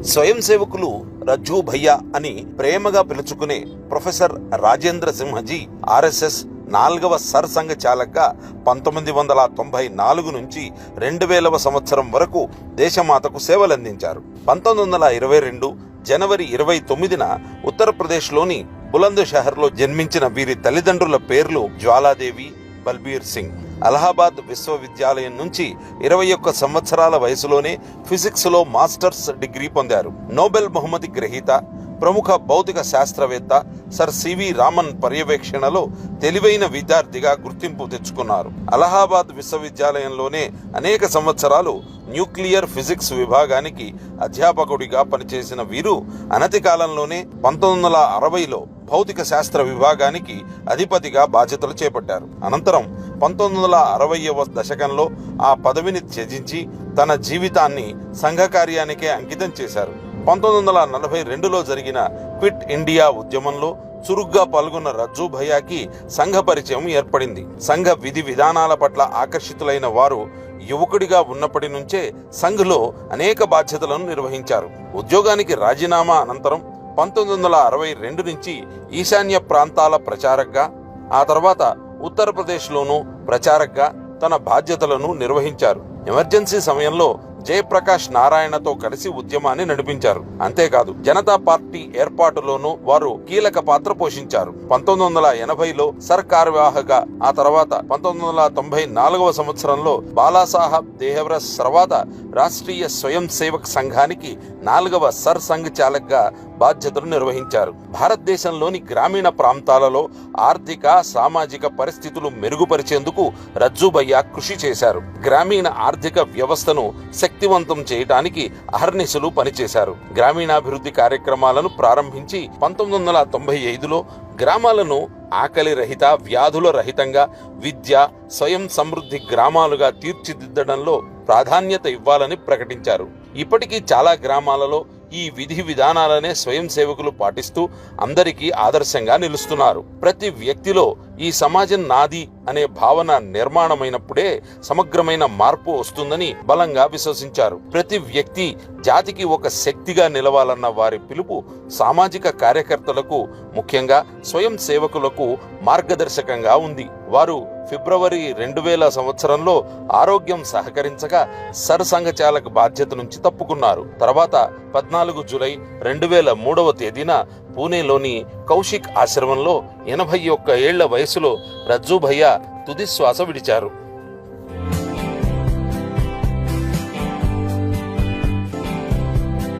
స్వయం సేవకులు రజ్జూ భయ్యా అని ప్రేమగా పిలుచుకునే ప్రొఫెసర్ రాజేంద్ర సింహజీ RSS 4వ సర్ సంఘ చాలక్గా 1994 నుంచి 2000వ సంవత్సరం వరకు దేశమాతకు సేవలందించారు. 1922 జనవరి 29న ఉత్తరప్రదేశ్లోని బులంద్షహర్లో జన్మించిన వీరి తల్లిదండ్రుల పేర్లు జ్వాలాదేవి, బల్బీర్ సింగ్. అలహాబాద్ విశ్వవిద్యాలయం నుంచి 21 సంవత్సరాల వయసులోనే ఫిజిక్స్లో మాస్టర్స్ డిగ్రీ పొందారు. నోబెల్ బహుమతి గ్రహీత, ప్రముఖ భౌతిక శాస్త్రవేత్త సర్ సివి రామన్ పర్యవేక్షణలో తెలివైన విద్యార్థిగా గుర్తింపు తెచ్చుకున్నారు. అలహాబాద్ విశ్వవిద్యాలయంలోనే అనేక సంవత్సరాలు న్యూక్లియర్ ఫిజిక్స్ విభాగానికి అధ్యాపకుడిగా పనిచేసిన వీరు అనతి కాలంలోనే 1960లో భౌతిక శాస్త్ర విభాగానికి అధిపతిగా బాధ్యతలు చేపట్టారు. అనంతరం 1960వ దశకంలో ఆ పదవిని త్యజించి తన జీవితాన్ని సంఘ కార్యానికే అంకితం చేశారు. 1942లో జరిగిన క్విట్ ఇండియా ఉద్యమంలో చురుగ్గా పాల్గొన్న రజ్జూ భయ్యాకి సంఘ పరిచయం ఏర్పడింది. సంఘ విధి విధానాల పట్ల ఆకర్షితులైన వారు యువకుడిగా ఉన్నప్పటి నుంచే సంఘ్లో అనేక బాధ్యతలను నిర్వహించారు. ఉద్యోగానికి రాజీనామా అనంతరం 1962 నుంచి ఈశాన్య ప్రాంతాల ప్రచారక్గా, ఆ తర్వాత ఉత్తరప్రదేశ్లోనూ ప్రచారక్గా తన బాధ్యతలను నిర్వహించారు. ఎమర్జెన్సీ సమయంలో జయప్రకాష్ నారాయణతో కలిసి ఉద్యమాన్ని నడిపించారు. అంతేకాదు జనతా పార్టీ ఏర్పాటులోనూ వారు కీలక పాత్ర పోషించారు. 1980లో సర్కార్వాహగా, ఆ తర్వాత 1994వ సంవత్సరంలో బాలాసాహెబ్ దేహవ్రస్ తర్వాత రాష్ట్రీయ స్వయం సేవక్ సంఘానికి 4వ సర్ సంఘ్ చాలక్గా బాధ్యతలు నిర్వహించారు. భారతదేశంలోని గ్రామీణ ప్రాంతాలలో ఆర్థిక సామాజిక పరిస్థితులు మెరుగుపరిచేందుకు రజ్జూ భయ్యా కృషి చేశారు. గ్రామీణ ఆర్థిక వ్యవస్థను శక్తివంతం చేయడానికి అహర్నిశలు పనిచేశారు. గ్రామీణాభివృద్ధి కార్యక్రమాలను ప్రారంభించి 1995లో గ్రామాలను ఆకలి రహిత, వ్యాధుల రహితంగా, విద్య, స్వయం సమృద్ధి గ్రామాలుగా తీర్చిదిద్దడంలో ప్రాధాన్యత ఇవ్వాలని ప్రకటించారు. ఇప్పటికీ చాలా గ్రామాలలో ఈ విధి విధానాలనే స్వయం సేవకులు పాటిస్తూ అందరికీ ఆదర్శంగా నిలుస్తున్నారు. ప్రతి వ్యక్తిలో ఈ సమాజం నాది అనే భావన నిర్మాణమైనప్పుడే సమగ్రమైన మార్పు వస్తుందని బలంగా విశ్వసించారు. ప్రతి వ్యక్తి జాతికి ఒక శక్తిగా నిలవాలన్న వారి పిలుపు సామాజిక కార్యకర్తలకు, ముఖ్యంగా స్వయం సేవకులకు మార్గదర్శకంగా ఉంది. వారు ఫిబ్రవరి 2000 సంవత్సరంలో ఆరోగ్యం సహకరించగా సర్ సంఘ చాలక్ బాధ్యత నుంచి తప్పుకున్నారు. తర్వాత 14 జూలై 2003వ తేదీన పూణేలోని కౌశిక్ ఆశ్రమంలో 81 ఏళ్ల వయసులో రజ్జూ భయ్యా తుది శ్వాస విడిచారు.